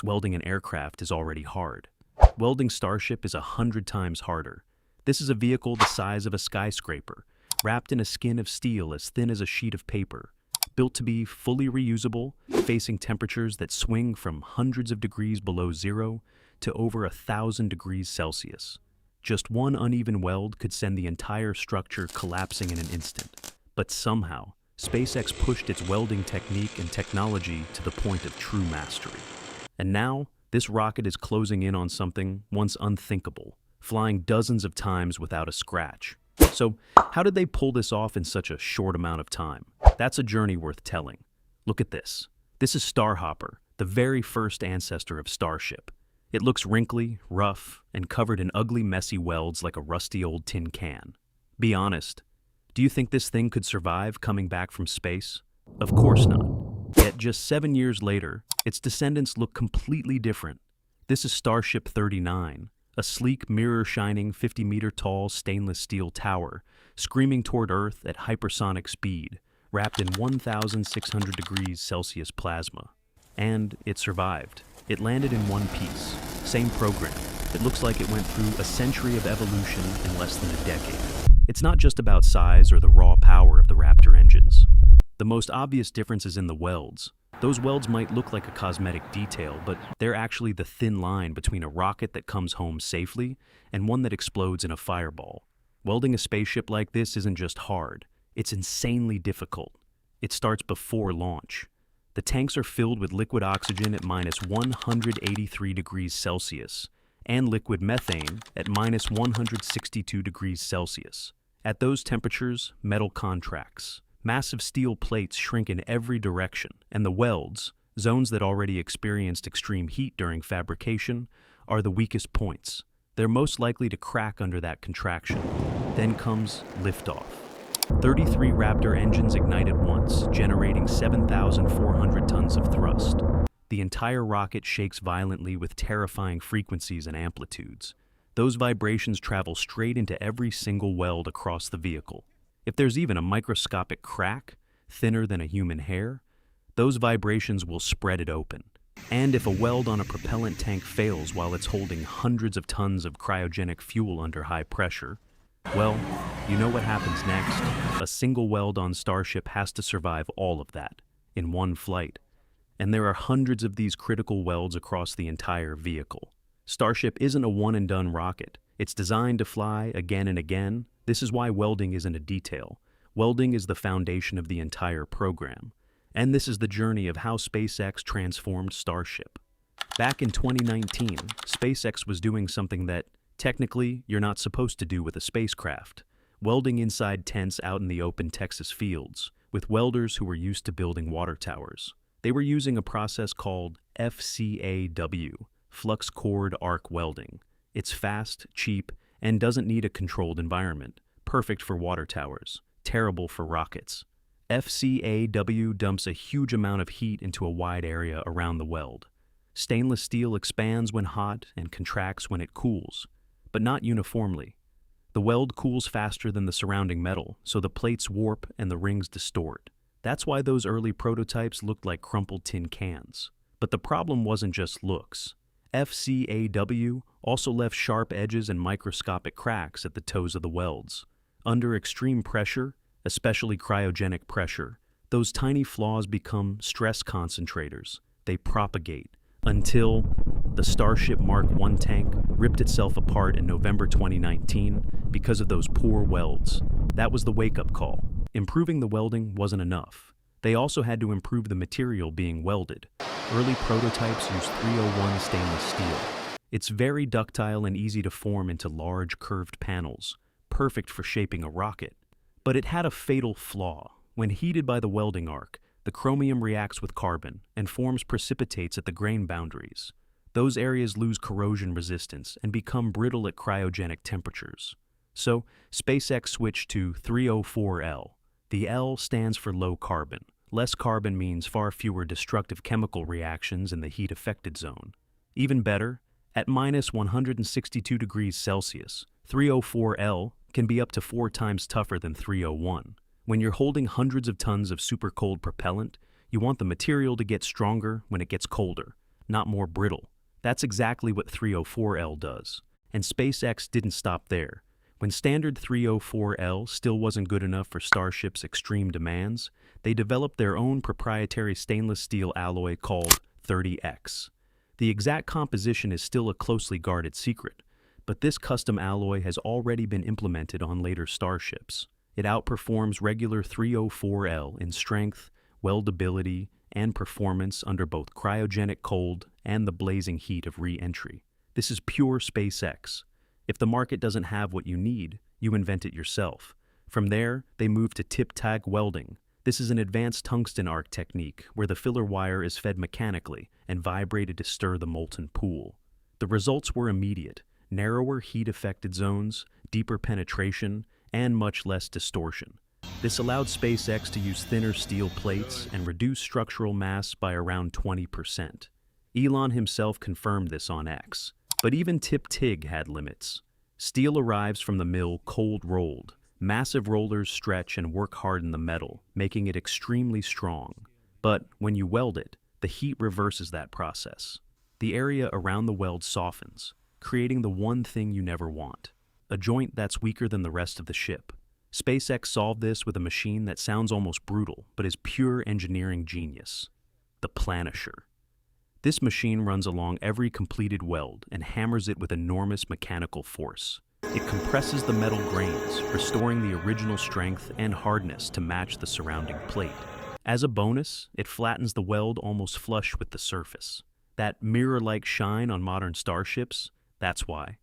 Welding an aircraft is already hard. Welding Starship is 100 times harder. This is a vehicle the size of a skyscraper, wrapped in a skin of steel as thin as a sheet of paper, built to be fully reusable, facing temperatures that swing from hundreds of degrees below zero to over 1,000 degrees Celsius. Just one uneven weld could send the entire structure collapsing in an instant. But somehow, SpaceX pushed its welding technique and technology to the point of true mastery. And now, this rocket is closing in on something once unthinkable, flying dozens of times without a scratch. So, how did they pull this off in such a short amount of time? That's a journey worth telling. Look at this. This is Starhopper, the very first ancestor of Starship. It looks wrinkly, rough, and covered in ugly, messy welds like a rusty old tin can. Be honest, do you think this thing could survive coming back from space? Of course not. Yet just 7 years later, its descendants look completely different. This is Starship 39, a sleek, mirror-shining, 50-meter-tall stainless steel tower, screaming toward Earth at hypersonic speed, wrapped in 1,600 degrees Celsius plasma. And it survived. It landed in one piece. Same program. It looks like it went through a century of evolution in less than a decade. It's not just about size or the raw power of the Raptor engines. The most obvious difference is in the welds. Those welds might look like a cosmetic detail, but they're actually the thin line between a rocket that comes home safely and one that explodes in a fireball. Welding a spaceship like this isn't just hard, it's insanely difficult. It starts before launch. The tanks are filled with liquid oxygen at minus 183 degrees Celsius and liquid methane at minus 162 degrees Celsius. At those temperatures, metal contracts. Massive steel plates shrink in every direction, and the welds, zones that already experienced extreme heat during fabrication, are the weakest points. They're most likely to crack under that contraction. Then comes liftoff. 33 Raptor engines ignite at once, generating 7,400 tons of thrust. The entire rocket shakes violently with terrifying frequencies and amplitudes. Those vibrations travel straight into every single weld across the vehicle. If there's even a microscopic crack, thinner than a human hair, those vibrations will spread it open. And if a weld on a propellant tank fails while it's holding hundreds of tons of cryogenic fuel under high pressure, well, you know what happens next. A single weld on Starship has to survive all of that in one flight. And there are hundreds of these critical welds across the entire vehicle. Starship isn't a one-and-done rocket. It's designed to fly again and again. This is why welding isn't a detail. Welding is the foundation of the entire program. And this is the journey of how SpaceX transformed Starship. Back in 2019, SpaceX was doing something that, technically, you're not supposed to do with a spacecraft. Welding inside tents out in the open Texas fields, with welders who were used to building water towers. They were using a process called FCAW, flux cored arc welding. It's fast, cheap, and doesn't need a controlled environment. Perfect for water towers, terrible for rockets. FCAW dumps a huge amount of heat into a wide area around the weld. Stainless steel expands when hot and contracts when it cools, but not uniformly. The weld cools faster than the surrounding metal, so the plates warp and the rings distort. That's why those early prototypes looked like crumpled tin cans. But the problem wasn't just looks. FCAW also left sharp edges and microscopic cracks at the toes of the welds. Under extreme pressure, especially cryogenic pressure, those tiny flaws become stress concentrators. They propagate until the Starship Mark I tank ripped itself apart in November 2019 because of those poor welds. That was the wake-up call. Improving the welding wasn't enough. They also had to improve the material being welded. Early prototypes used 301 stainless steel. It's very ductile and easy to form into large curved panels, perfect for shaping a rocket. But it had a fatal flaw. When heated by the welding arc, the chromium reacts with carbon and forms precipitates at the grain boundaries. Those areas lose corrosion resistance and become brittle at cryogenic temperatures. So, SpaceX switched to 304L. The L stands for low carbon. Less carbon means far fewer destructive chemical reactions in the heat-affected zone. Even better, at minus 162 degrees Celsius, 304L can be up to 4 times tougher than 301. When you're holding hundreds of tons of super cold propellant, you want the material to get stronger when it gets colder. not more brittle. That's exactly what 304L does. And SpaceX didn't stop there. When standard 304L still wasn't good enough for Starship's extreme demands, they developed their own proprietary stainless steel alloy called 30X. The exact composition is still a closely guarded secret, but this custom alloy has already been implemented on later Starships. It outperforms regular 304L in strength, weldability, and performance under both cryogenic cold and the blazing heat of re-entry. This is pure SpaceX. If the market doesn't have what you need, you invent it yourself. From there, they move to tip-tag welding. This is an advanced tungsten arc technique where the filler wire is fed mechanically and vibrated to stir the molten pool. The results were immediate: narrower heat-affected zones, deeper penetration, and much less distortion. This allowed SpaceX to use thinner steel plates and reduce structural mass by around 20%. Elon himself confirmed this on X. But even tip-TIG had limits. Steel arrives from the mill cold-rolled. Massive rollers stretch and work hard in the metal, making it extremely strong. But when you weld it, the heat reverses that process. The area around the weld softens, creating the one thing you never want: a joint that's weaker than the rest of the ship. SpaceX solved this with a machine that sounds almost brutal, but is pure engineering genius: the Planisher. This machine runs along every completed weld and hammers it with enormous mechanical force. It compresses the metal grains, restoring the original strength and hardness to match the surrounding plate. As a bonus, it flattens the weld almost flush with the surface. That mirror-like shine on modern starships, that's why.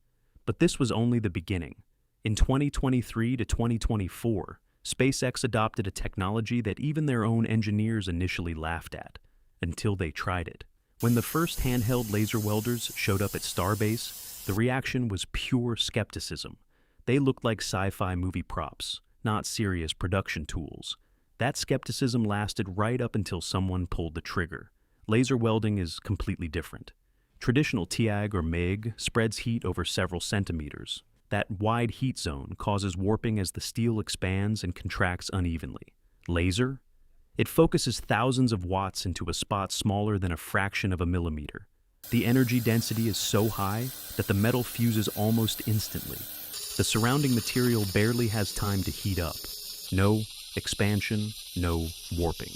But this was only the beginning. In 2023 to 2024, SpaceX adopted a technology that even their own engineers initially laughed at, until they tried it. When the first handheld laser welders showed up at Starbase, the reaction was pure skepticism. They looked like sci-fi movie props, not serious production tools. That skepticism lasted right up until someone pulled the trigger. Laser welding is completely different. Traditional TIG or MIG spreads heat over several centimeters. That wide heat zone causes warping as the steel expands and contracts unevenly. Laser? It focuses thousands of watts into a spot smaller than a fraction of a millimeter. The energy density is so high that the metal fuses almost instantly. The surrounding material barely has time to heat up. No expansion, no warping.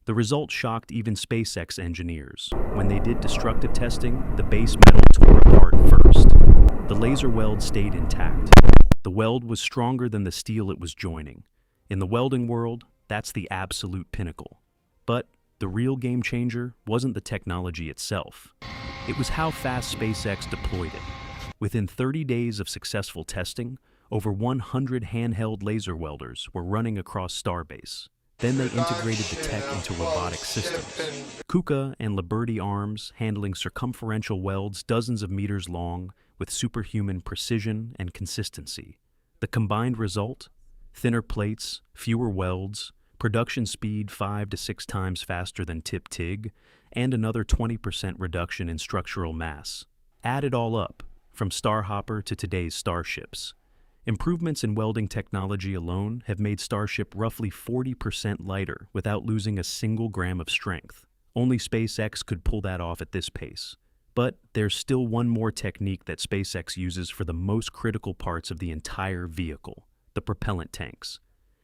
The result shocked even SpaceX engineers. When they did destructive testing, the base metal tore apart first. The laser weld stayed intact. The weld was stronger than the steel it was joining. In the welding world, that's the absolute pinnacle. But the real game changer wasn't the technology itself. It was how fast SpaceX deployed it. Within 30 days of successful testing, over 100 handheld laser welders were running across Starbase. Then they integrated the tech into robotic systems. KUKA and Liberty arms handling circumferential welds dozens of meters long with superhuman precision and consistency. The combined result? Thinner plates, fewer welds, production speed 5 to 6 times faster than tip-TIG, and another 20% reduction in structural mass. Add it all up, from Starhopper to today's Starships. Improvements in welding technology alone have made Starship roughly 40% lighter without losing a single gram of strength. Only SpaceX could pull that off at this pace. But there's still one more technique that SpaceX uses for the most critical parts of the entire vehicle: the propellant tanks.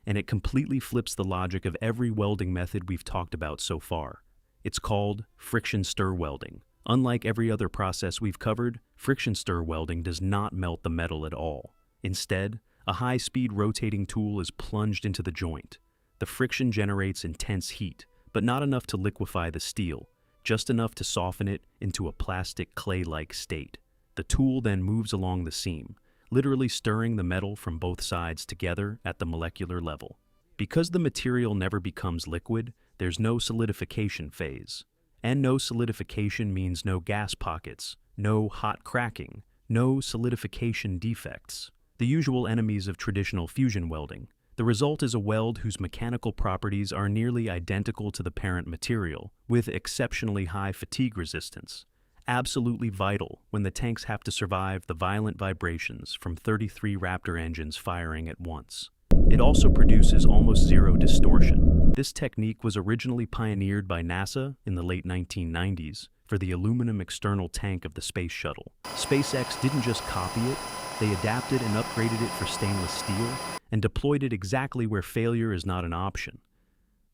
And it completely flips the logic of every welding method we've talked about so far. It's called friction stir welding. Unlike every other process we've covered, friction stir welding does not melt the metal at all. Instead, a high-speed rotating tool is plunged into the joint. The friction generates intense heat, but not enough to liquefy the steel, just enough to soften it into a plastic clay-like state. The tool then moves along the seam, literally stirring the metal from both sides together at the molecular level. Because the material never becomes liquid, there's no solidification phase. And no solidification means no gas pockets, no hot cracking, no solidification defects. The usual enemies of traditional fusion welding. The result is a weld whose mechanical properties are nearly identical to the parent material, with exceptionally high fatigue resistance. Absolutely vital when the tanks have to survive the violent vibrations from 33 Raptor engines firing at once. It also produces almost zero distortion. This technique was originally pioneered by NASA in the late 1990s, for the aluminum external tank of the space shuttle. SpaceX didn't just copy it, they adapted and upgraded it for stainless steel and deployed it exactly where failure is not an option.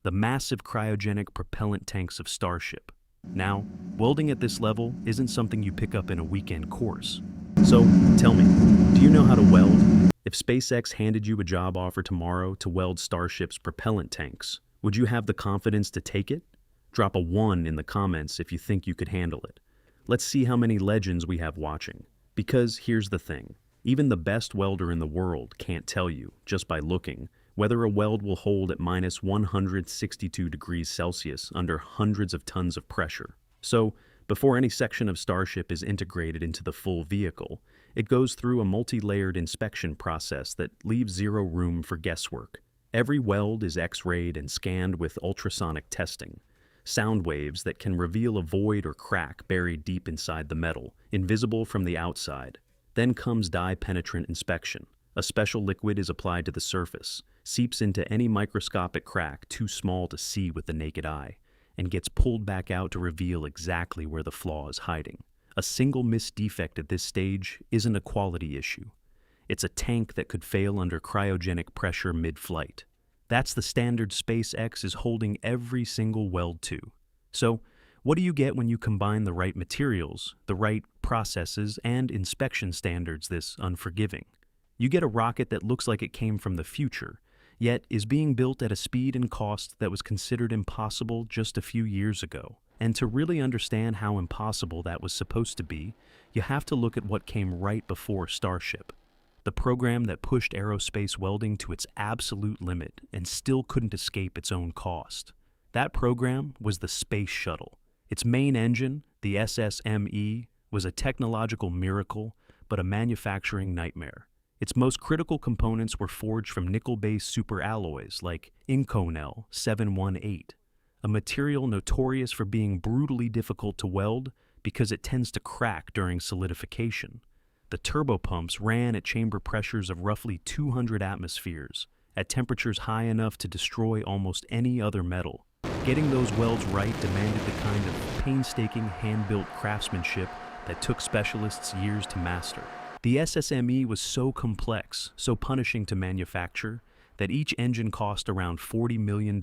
The massive cryogenic propellant tanks of Starship. Now, welding at this level isn't something you pick up in a weekend course. So, tell me, do you know how to weld? If SpaceX handed you a job offer tomorrow to weld Starship's propellant tanks, would you have the confidence to take it? Drop a 1 in the comments if you think you could handle it. Let's see how many legends we have watching. Because here's the thing, even the best welder in the world can't tell you, just by looking, whether a weld will hold at minus 162 degrees Celsius under hundreds of tons of pressure. So, before any section of Starship is integrated into the full vehicle, it goes through a multi-layered inspection process that leaves zero room for guesswork. Every weld is X-rayed and scanned with ultrasonic testing, sound waves that can reveal a void or crack buried deep inside the metal, invisible from the outside. Then comes dye-penetrant inspection. A special liquid is applied to the surface, seeps into any microscopic crack too small to see with the naked eye, and gets pulled back out to reveal exactly where the flaw is hiding. A single missed defect at this stage isn't a quality issue. It's a tank that could fail under cryogenic pressure mid-flight. That's the standard SpaceX is holding every single weld to. So, what do you get when you combine the right materials, the right processes, and inspection standards this Unforgiving? You get a rocket that looks like it came from the future, yet is being built at a speed and cost that was considered impossible just a few years ago. And to really understand how impossible that was supposed to be, you have to look at what came right before Starship. The program that pushed aerospace welding to its absolute limit and still couldn't escape its own cost. That program was the Space Shuttle. Its main engine, the SSME, was a technological miracle, but a manufacturing nightmare. Its most critical components were forged from nickel-based superalloys like Inconel 718, a material notorious for being brutally difficult to weld because it tends to crack during solidification. The turbopumps ran at chamber pressures of roughly 200 atmospheres, at temperatures high enough to destroy almost any other metal. Getting those welds right demanded the kind of painstaking hand-built craftsmanship that took specialists years to master. The SSME was so complex, so punishing to manufacture, that each engine cost around $40 million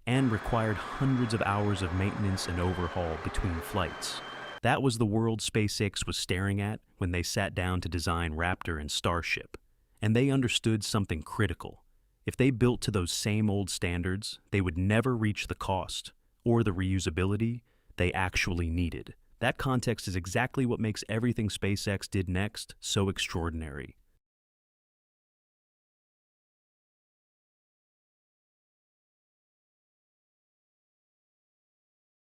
and required hundreds of hours of maintenance and overhaul between flights. That was the world SpaceX was staring at when they sat down to design Raptor and Starship. And they understood something critical. If they built to those same old standards, they would never reach the cost or the reusability they actually needed. That context is exactly what makes everything SpaceX did next so extraordinary.